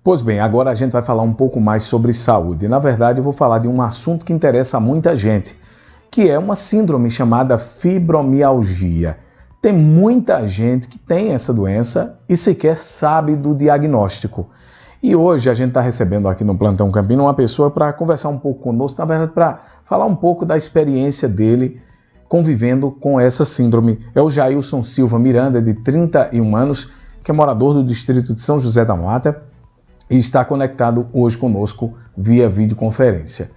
Pois bem, agora a gente vai falar um pouco mais sobre saúde. Na verdade, eu vou falar de um assunto que interessa a muita gente, que é uma síndrome chamada fibromialgia. Tem muita gente que tem essa doença e sequer sabe do diagnóstico. E hoje a gente está recebendo aqui no Plantão Campina uma pessoa para conversar um pouco conosco, na verdade para falar um pouco da experiência dele convivendo com essa síndrome. É o Jailson Silva Miranda, de 31 anos, que é morador do distrito de São José da Mata, e está conectado hoje conosco via videoconferência.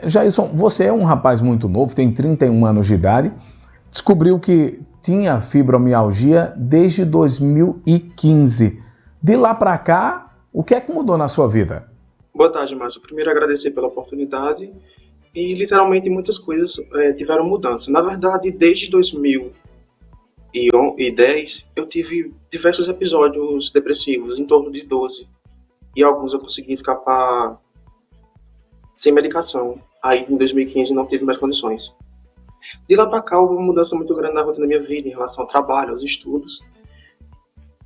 Jailson, você é um rapaz muito novo, tem 31 anos de idade, descobriu que tinha fibromialgia desde 2015. De lá para cá, o que é que mudou na sua vida? Boa tarde, Márcio. Primeiro, agradecer pela oportunidade e, literalmente, muitas coisas tiveram mudança. Na verdade, desde 2010, eu tive diversos episódios depressivos, em torno de 12. E alguns eu consegui escapar sem medicação. Aí em 2015 não teve mais condições. De lá para cá houve uma mudança muito grande na rotina da minha vida em relação ao trabalho, aos estudos.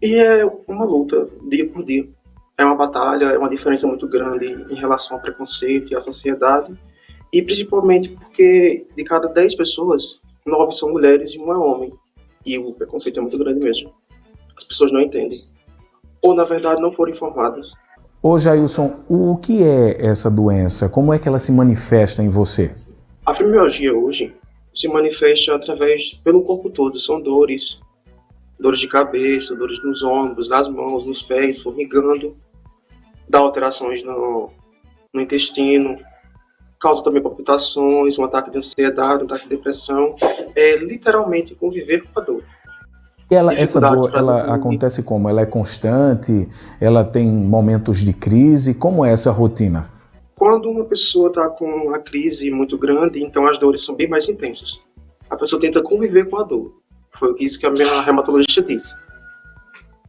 E é uma luta dia por dia. É uma batalha, é uma diferença muito grande em relação ao preconceito e à sociedade. E principalmente porque de cada 10 pessoas, 9 são mulheres e 1 é homem. E o preconceito é muito grande mesmo. As pessoas não entendem. Ou na verdade não foram informadas. Ô Jailson, o que é essa doença? Como é que ela se manifesta em você? A fibromialgia hoje se manifesta pelo corpo todo. São dores de cabeça, dores nos ombros, nas mãos, nos pés, formigando, dá alterações no intestino, causa também palpitações, um ataque de ansiedade, um ataque de depressão. É literalmente conviver com a dor. Essa dor, ela acontece como? Ela é constante? Ela tem momentos de crise? Como é essa rotina? Quando uma pessoa está com uma crise muito grande, então as dores são bem mais intensas. A pessoa tenta conviver com a dor. Foi isso que a minha reumatologista disse.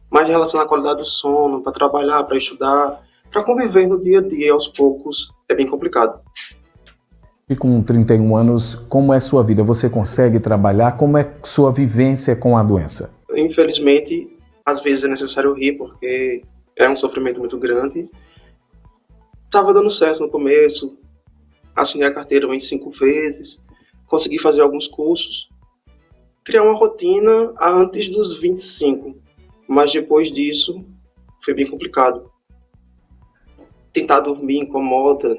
Mas em relação à qualidade do sono, para trabalhar, para estudar, para conviver no dia a dia, aos poucos, é bem complicado. E com 31 anos, como é sua vida? Você consegue trabalhar? Como é sua vivência com a doença? Infelizmente, às vezes é necessário rir, porque é um sofrimento muito grande. Estava dando certo no começo, assinei a carteira umas 5 vezes, consegui fazer alguns cursos, criar uma rotina antes dos 25, mas depois disso foi bem complicado. Tentar dormir incomoda,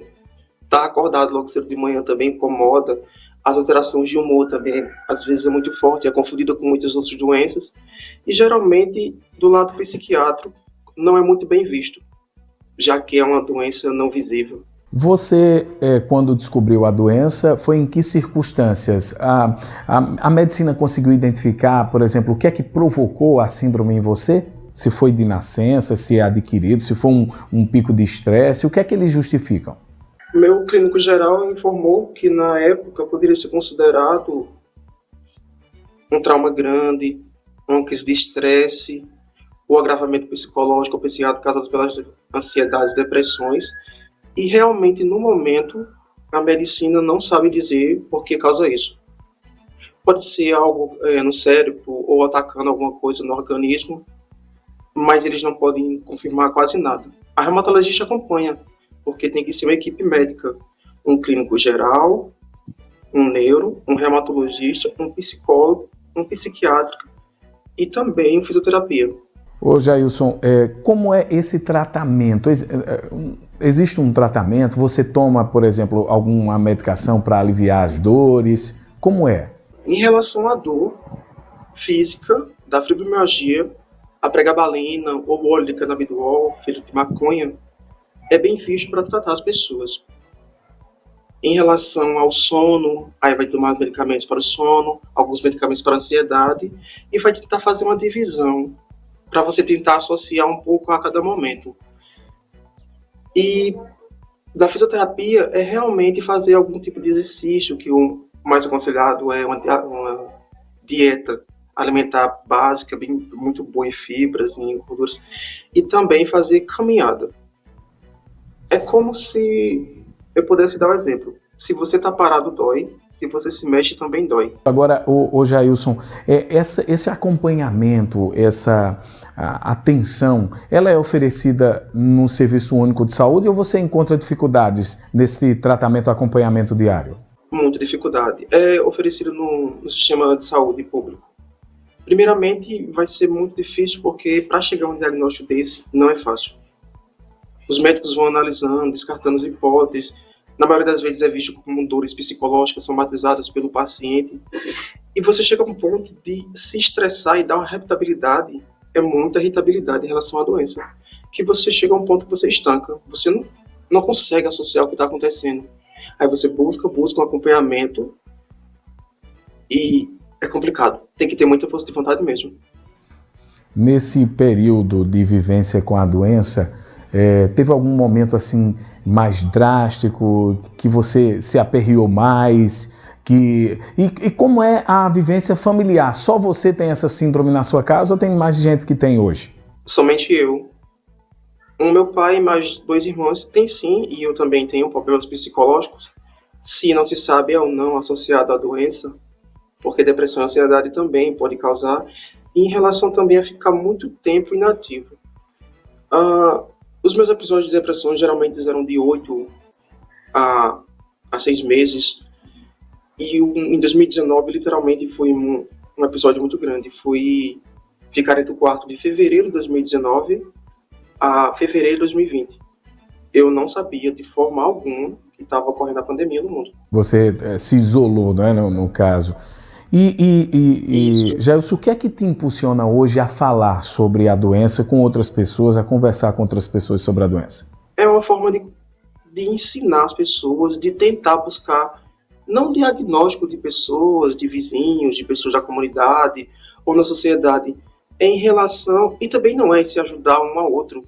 estar acordado logo cedo de manhã também incomoda, as alterações de humor também às vezes é muito forte, é confundida com muitas outras doenças, e geralmente do lado psiquiátrico não é muito bem visto, já que é uma doença não visível. Você, quando descobriu a doença, foi em que circunstâncias? A medicina conseguiu identificar, por exemplo, o que é que provocou a síndrome em você? Se foi de nascença, se é adquirido, se foi um pico de estresse, o que é que eles justificam? Meu clínico geral informou que na época poderia ser considerado um trauma grande, uma crise de estresse, o agravamento psicológico ou psiquiátrico causado pelas ansiedades e depressões. E realmente, no momento, a medicina não sabe dizer por que causa isso. Pode ser algo no cérebro ou atacando alguma coisa no organismo, mas eles não podem confirmar quase nada. A reumatologista acompanha, porque tem que ser uma equipe médica, um clínico geral, um neuro, um reumatologista, um psicólogo, um psiquiatra e também fisioterapia. Ô Jailson, como é esse tratamento? Existe um tratamento? Você toma, por exemplo, alguma medicação para aliviar as dores? Como é? Em relação à dor física da fibromialgia, a pregabalina ou o óleo de canabidiol, feito de maconha, é bem visto para tratar as pessoas. Em relação ao sono, aí vai tomar medicamentos para o sono, alguns medicamentos para a ansiedade, e vai tentar fazer uma divisão para você tentar associar um pouco a cada momento. E da fisioterapia é realmente fazer algum tipo de exercício, que o mais aconselhado é uma dieta alimentar básica, muito boa em fibras, em gorduras, e também fazer caminhada. É como se eu pudesse dar um exemplo. Se você está parado, dói. Se você se mexe, também dói. Agora, o Jailson, esse acompanhamento, essa atenção, ela é oferecida no Serviço Único de Saúde ou você encontra dificuldades nesse tratamento, acompanhamento diário? Muita dificuldade. É oferecido no sistema de saúde público. Primeiramente, vai ser muito difícil porque para chegar a um diagnóstico desse não é fácil. Os médicos vão analisando, descartando as hipóteses. Na maioria das vezes é visto como dores psicológicas somatizadas pelo paciente. E você chega a um ponto de se estressar e dar uma irritabilidade, é muita irritabilidade em relação à doença, que você chega a um ponto que você estanca. Você não consegue associar o que está acontecendo. Aí você busca um acompanhamento e é complicado. Tem que ter muita força de vontade mesmo. Nesse período de vivência com a doença, teve algum momento assim mais drástico, que você se aperreou mais? E como é a vivência familiar? Só você tem essa síndrome na sua casa ou tem mais gente que tem hoje? Somente eu. O meu pai e mais 2 irmãos têm sim, e eu também tenho problemas psicológicos. Se não se sabe é ou não associado à doença, porque depressão e ansiedade também pode causar. E em relação também a ficar muito tempo inativo. Os meus episódios de depressão geralmente eram de 8 a 6 meses. E em 2019, literalmente, foi um episódio muito grande. Foi ficar dentro do quarto de fevereiro de 2019 a fevereiro de 2020. Eu não sabia de forma alguma que estava ocorrendo a pandemia no mundo. Você se isolou, não é, no caso. Jailson, o que é que te impulsiona hoje a falar sobre a doença com outras pessoas, a conversar com outras pessoas sobre a doença? É uma forma de ensinar as pessoas, de tentar buscar, não diagnóstico de pessoas, de vizinhos, de pessoas da comunidade ou na sociedade, em relação, e também não é se ajudar um ao outro,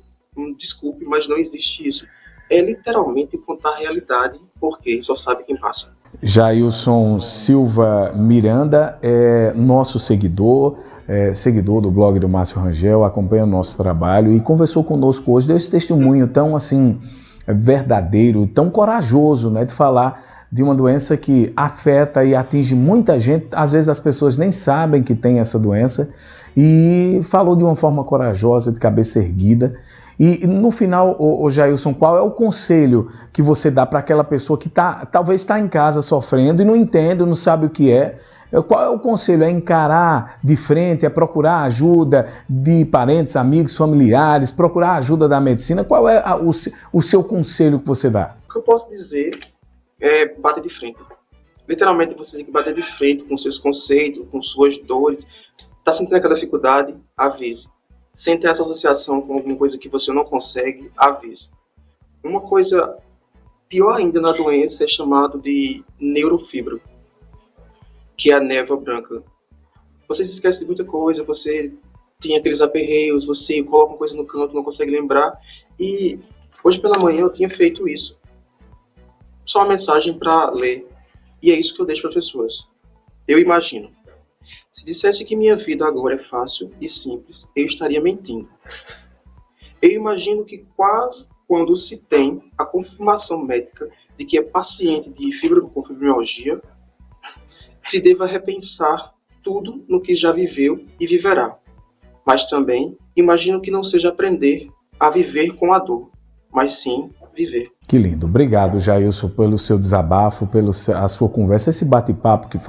desculpe, mas não existe isso. É literalmente contar a realidade, porque só sabe quem passa. Jailson Silva Miranda é nosso seguidor do blog do Márcio Rangel, acompanha o nosso trabalho e conversou conosco hoje, deu esse testemunho tão assim, verdadeiro, tão corajoso, né, de falar de uma doença que afeta e atinge muita gente, às vezes as pessoas nem sabem que tem essa doença, e falou de uma forma corajosa, de cabeça erguida. E no final, Jailson, qual é o conselho que você dá para aquela pessoa que talvez está em casa sofrendo e não entende, não sabe o que é? Qual é o conselho? É encarar de frente, é procurar ajuda de parentes, amigos, familiares, procurar ajuda da medicina? Qual é o seu conselho que você dá? O que eu posso dizer é bater de frente. Literalmente você tem que bater de frente com seus conceitos, com suas dores. Está sentindo aquela dificuldade? Avise. Sem ter essa associação com alguma coisa que você não consegue, avise. Uma coisa pior ainda na doença é chamado de neurofibro, que é a névoa branca. Você se esquece de muita coisa, você tem aqueles aperreios, você coloca uma coisa no canto, não consegue lembrar. E hoje pela manhã eu tinha feito isso. Só uma mensagem para ler. E é isso que eu deixo para as pessoas. Eu imagino. Se dissesse que minha vida agora é fácil e simples, eu estaria mentindo. Eu imagino que quase quando se tem a confirmação médica de que é paciente de fibromialgia, se deva repensar tudo no que já viveu e viverá. Mas também imagino que não seja aprender a viver com a dor, mas sim viver. Que lindo. Obrigado, Jailson, pelo seu desabafo, pela sua conversa, esse bate-papo que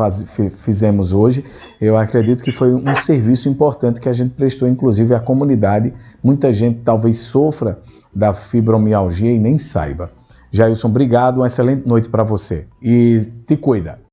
fizemos hoje. Eu acredito que foi um serviço importante que a gente prestou, inclusive, à comunidade. Muita gente talvez sofra da fibromialgia e nem saiba. Jailson, obrigado. Uma excelente noite para você. E te cuida.